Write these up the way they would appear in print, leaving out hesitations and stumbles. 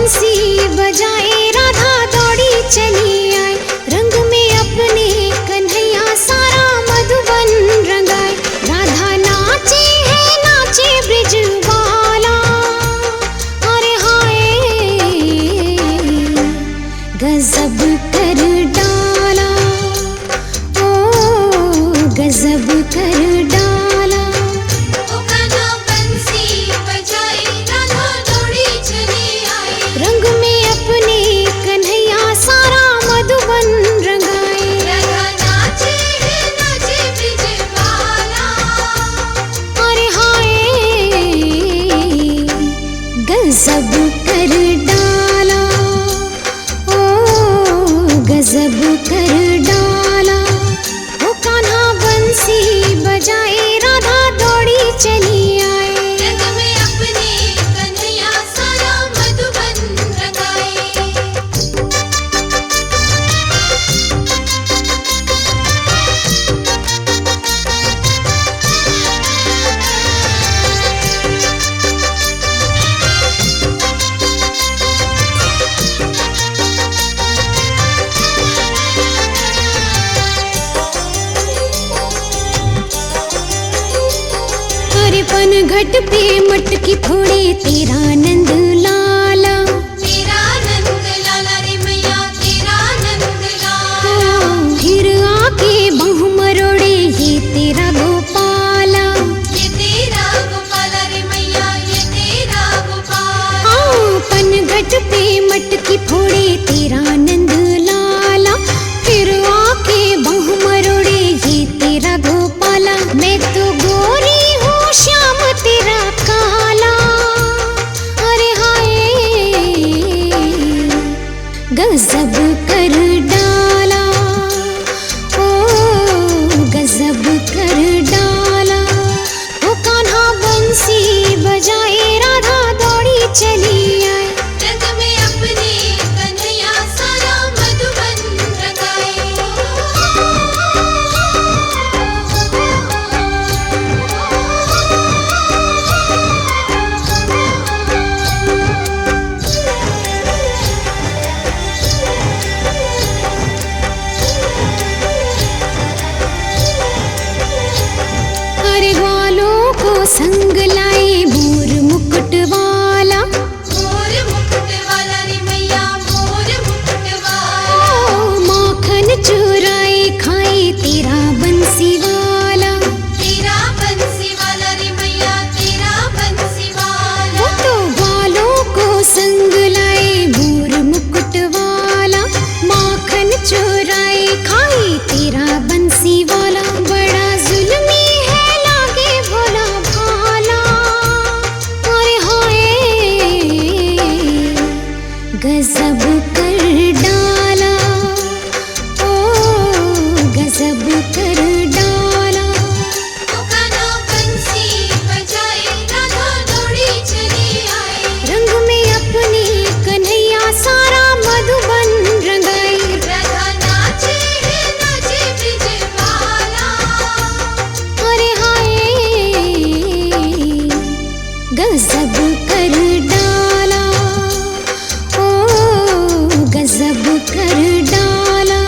बंसी बजाए राधा दौड़ी चली आए। रंग में अपने कन्हैया सारा मधुबन रंगाए। राधा नाचे है नाचे ब्रिजवाला, अरे हाय गजब कर डाला, ओ गजब कर डाला। ओ कान्हा बंसी बजाए राधा दौड़ी चली आई। रंग में अपने कन्हैया सारा मधुबन रंगाए। राधा नाचे है नाचे ब्रिजवाला, अरे हाय गजब कर डाला, ओ गजब कर डाला। ओ कान्हा बंसी बजाए राधा दौड़ी चली आए। रंग में अपने कन्हैया सारा मधुबन रंगाए। अरे पनघट पे मटकी फोड़े तेरा नंद लाला। तेरा नंद लाला रे मैया, तेरा नंद लाला। फिर आके बाहु मरोड़े ये तेरा गोपाला। ये तेरा गोपाला रे मैया, ये तेरा गोपाला। पनघट पे मटकी फोड़े तेरा नंद लाला। फिर आके बाहु मरोड़े ये तेरा गोपाला। मैं तो गोरी हूँ श्याम तेरा काला, अरे हाय गजब कर डाला, ओ गजब कर डाला। ओ कान्हा बंसी बजाए राधा दौड़ी चली आए। रंग में अपने कन्हैया सारा मधुबन रंगाए। अरे ग्वालों को संग लाए मोर मुकुट वाला। मोर मुकुट वाला रे मैया, मोर मुकुट वाला। माखन चुराए खाए तेरा बंसी वाला। तेरा बंसी वाला रे मैया, तेरा बंसी वाला। वो तो ग्वालों को संग लाए मोर मुकुट वाला। माखन चुराए खाए तेरा बंसी वाला। बड़ा जुल्मी है लागे भोला भाला, अरे हाय गजब कर डाला, ओ गजब कर डाला। ओ कान्हा बंसी बजाए राधा दौड़ी चली आई। रंग में अपने कन्हैया सारा मधुबन रंगाए। राधा नाचे है नाचे ब्रिजवाला, अरे हाय गजब कर डाला, ओ गजब कर डाला।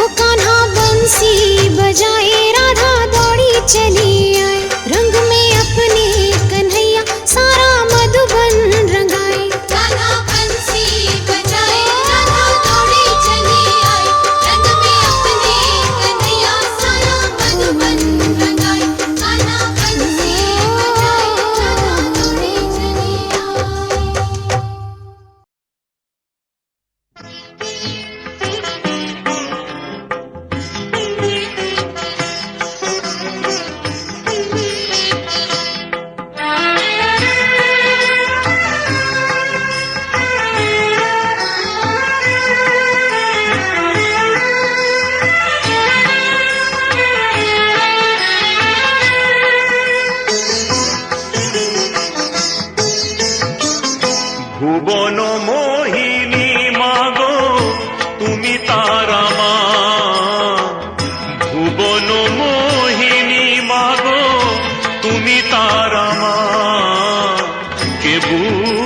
ओ कान्हा बंसी बजाए राधा दौड़ी चली आए। रंग में अपने कन्हैया सारा मधुबन रंगाए। कान्हा बंसी बजाए राधा दौड़ी चली आई। रंग में अपने कन्हैया सारा मधुबन रंगाए। कान्हा बंसी बजाए राधा दौड़ी चली आई। ভুবন মোহিনী মাগো তুমি তারা মা। ভুবন মোহিনী মাগো তুমি তারা মা। কে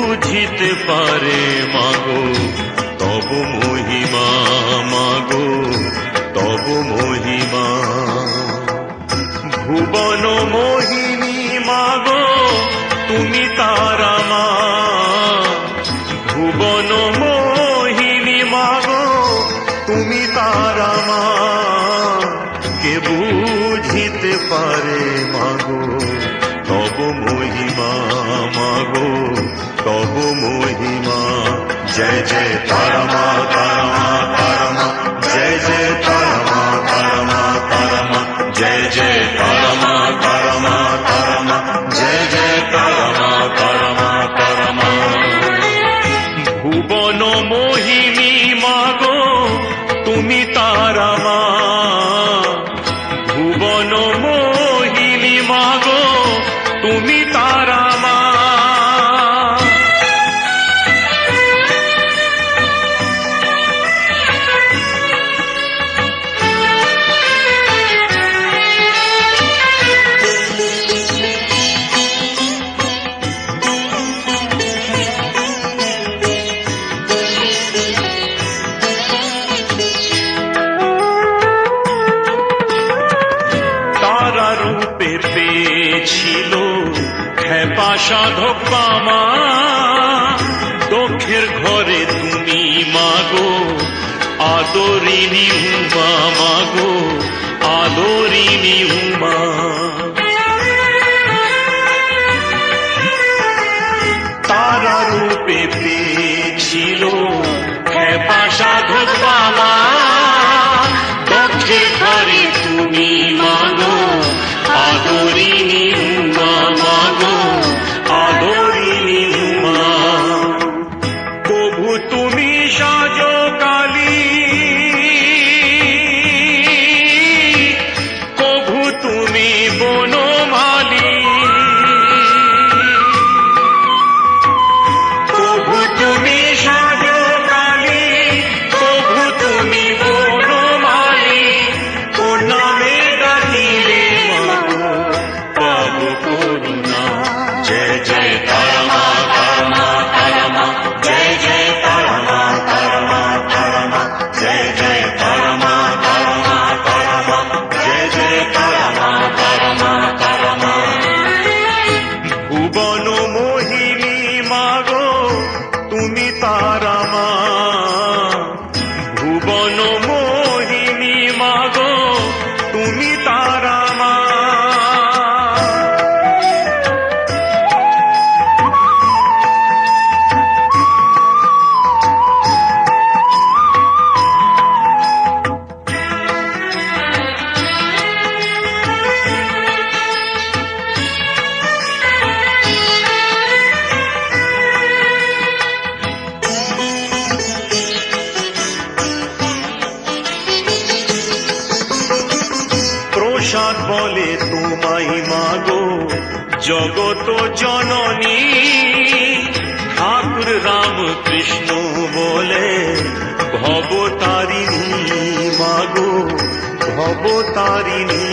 বুঝিতে পারে মাগো তব মহিমা, মাগো তব মহিমা। ভুবন মোহিনী মাগো তুমি তারা মা, ভুবন মোহিনী মাগো তুমি তারা মা। কে বুঝিতে পারে মাগো তব মহিমা, মাগো তব মহিমা। জয় জয় তারা মা, তারা মা, তারা মা, জয় জয় তারা মা, তারা মা, তারা মা, জয় জয় তারা মা, তারা মা, তারা মা, জয় জয় তারা মা, তারা মা, তারা মা। ভুবন মোহিনী মাগো তুমি তারা মা, ভুবন মোহিনী মাগো তুমি তারা মা। তারা রূপে পেয়েছিল খেপা সাধক বামা, দক্ষের ঘরে তুমি মাগো আদরিনী উমা, মাগো আদরিনী উমা। তারা রূপে পেয়েছিল খেপা সাধক বামা, দক্ষের ঘরে তুমি মাগো আদরিনী উমা, মাগো আদরিনী উমা। প্রভু তুমি সাজো কালী, প্রভু তুমি বনমালী, প্রভু তুমি সাজো কালী, প্রভু তুমি বনমালী। ও নামে ডাকিলে মাগো পাব করুণা। জয় জয় তারা মা, তারা মা, তারা মা, জয় জয় তারা মা, তারা মা, তারা মা, জয় জয় তারা মা, তারা মা, তারা মা, জয় জয় তারা মা, তারা মা, তারা মা। ভুবন মোহিনী মাগো তুমি তারা মা, ভুবন মোহিনী মাগো তুমি তারা মা। প্রসাদ বলে তোমায় মাগো জগত জননী, ঠাকুর রাম কৃষ্ণ বলে ভবতারিণী মাগো ভবতারিণী।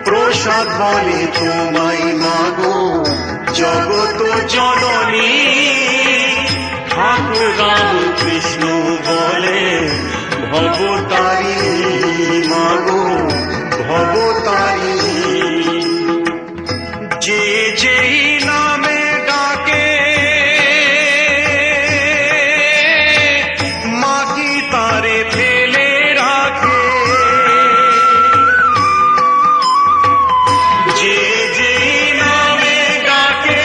প্রসাদ বলে তোমায় মাগো জগত জননী, ঠাকুর রাম কৃষ্ণ বলে ভবতারিণী মাগো ভবতারিণী। যে যেই নামে ডাকে মাটি তারে ফেলে রাখে, যে যেই নামে ডাকে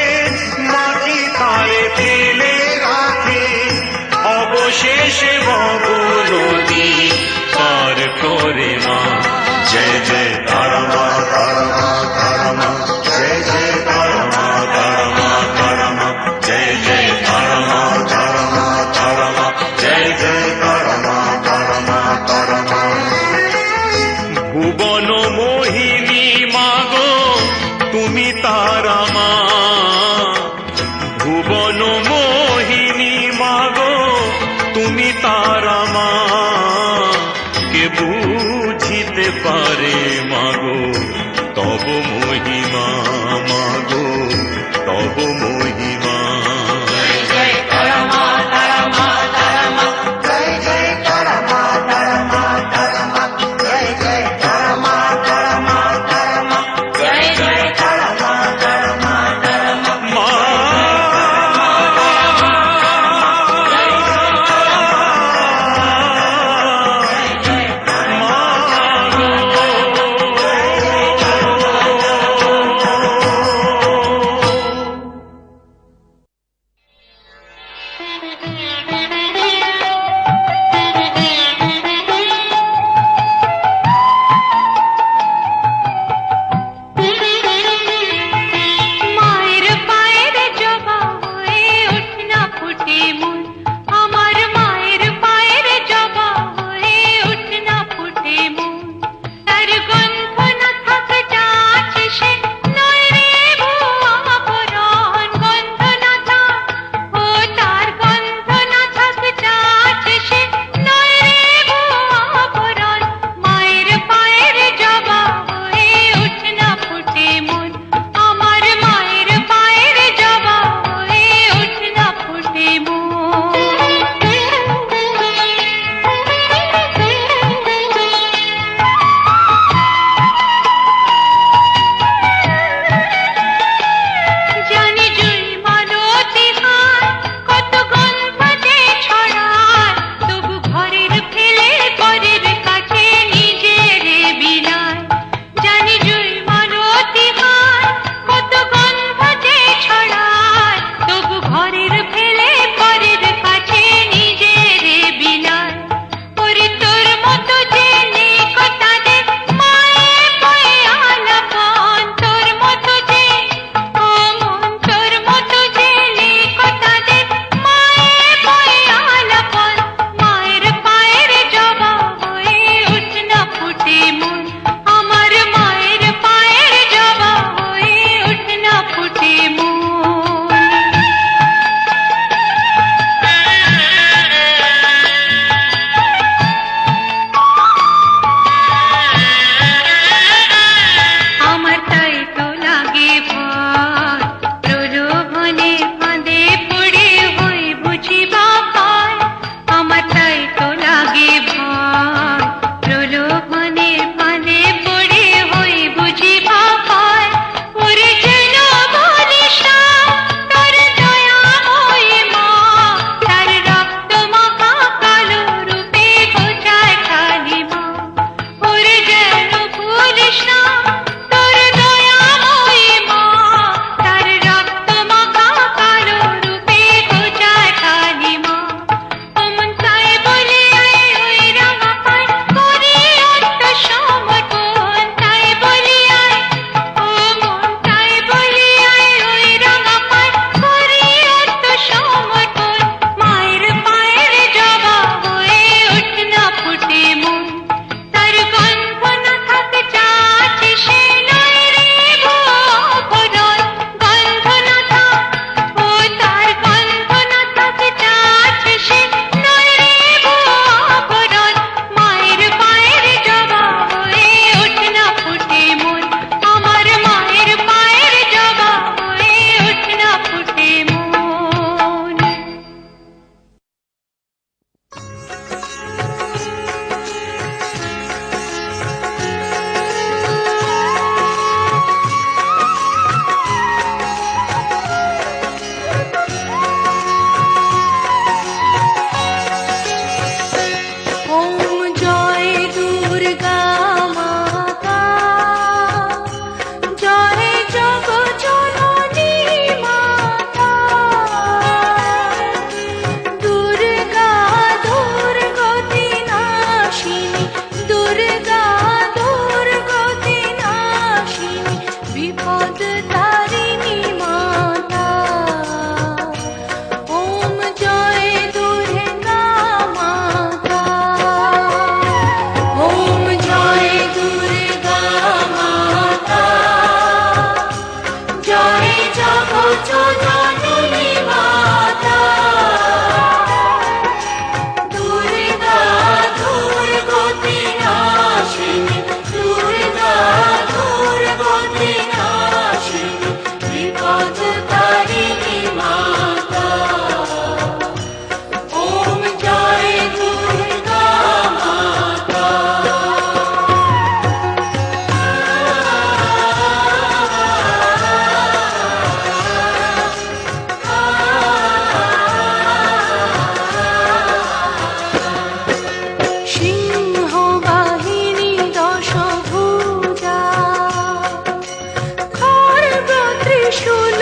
মাটি তারে ফেলে রাখে। অবশেষে ভব নদী পার করে মা। জয় জয় তারা মা, তারা মা, তারা মা, জয় জয় তারা মা, তারা মা, তারা মা, জয় জয় তারা মা, তারা মা, তারা মা, জয় জয় তারা মা, তারা মা, তারা মা। ভুবন মোহিনী মাগো তুমি তারা মা, ভুবন মোহিনী মাগো তুমি তারা মা। কে বুঝিতে পারে মাগো তব মহিমা, বিপদ তারিণী মাতা। ওম জয় দুর্গা মাতা, ওম জয় দুর্গা মাতা, জয় জগৎ জননী মাতা। দুর্গা দুর্গতি নাশিনী, দুর্গা দুর্গতি নাশিনী, বিপদ তারিণী মাতা। ওম জয় দুর্গা মাতা। সিংহ বাহিনী দশভুজা, খড়গ ত্রিশূল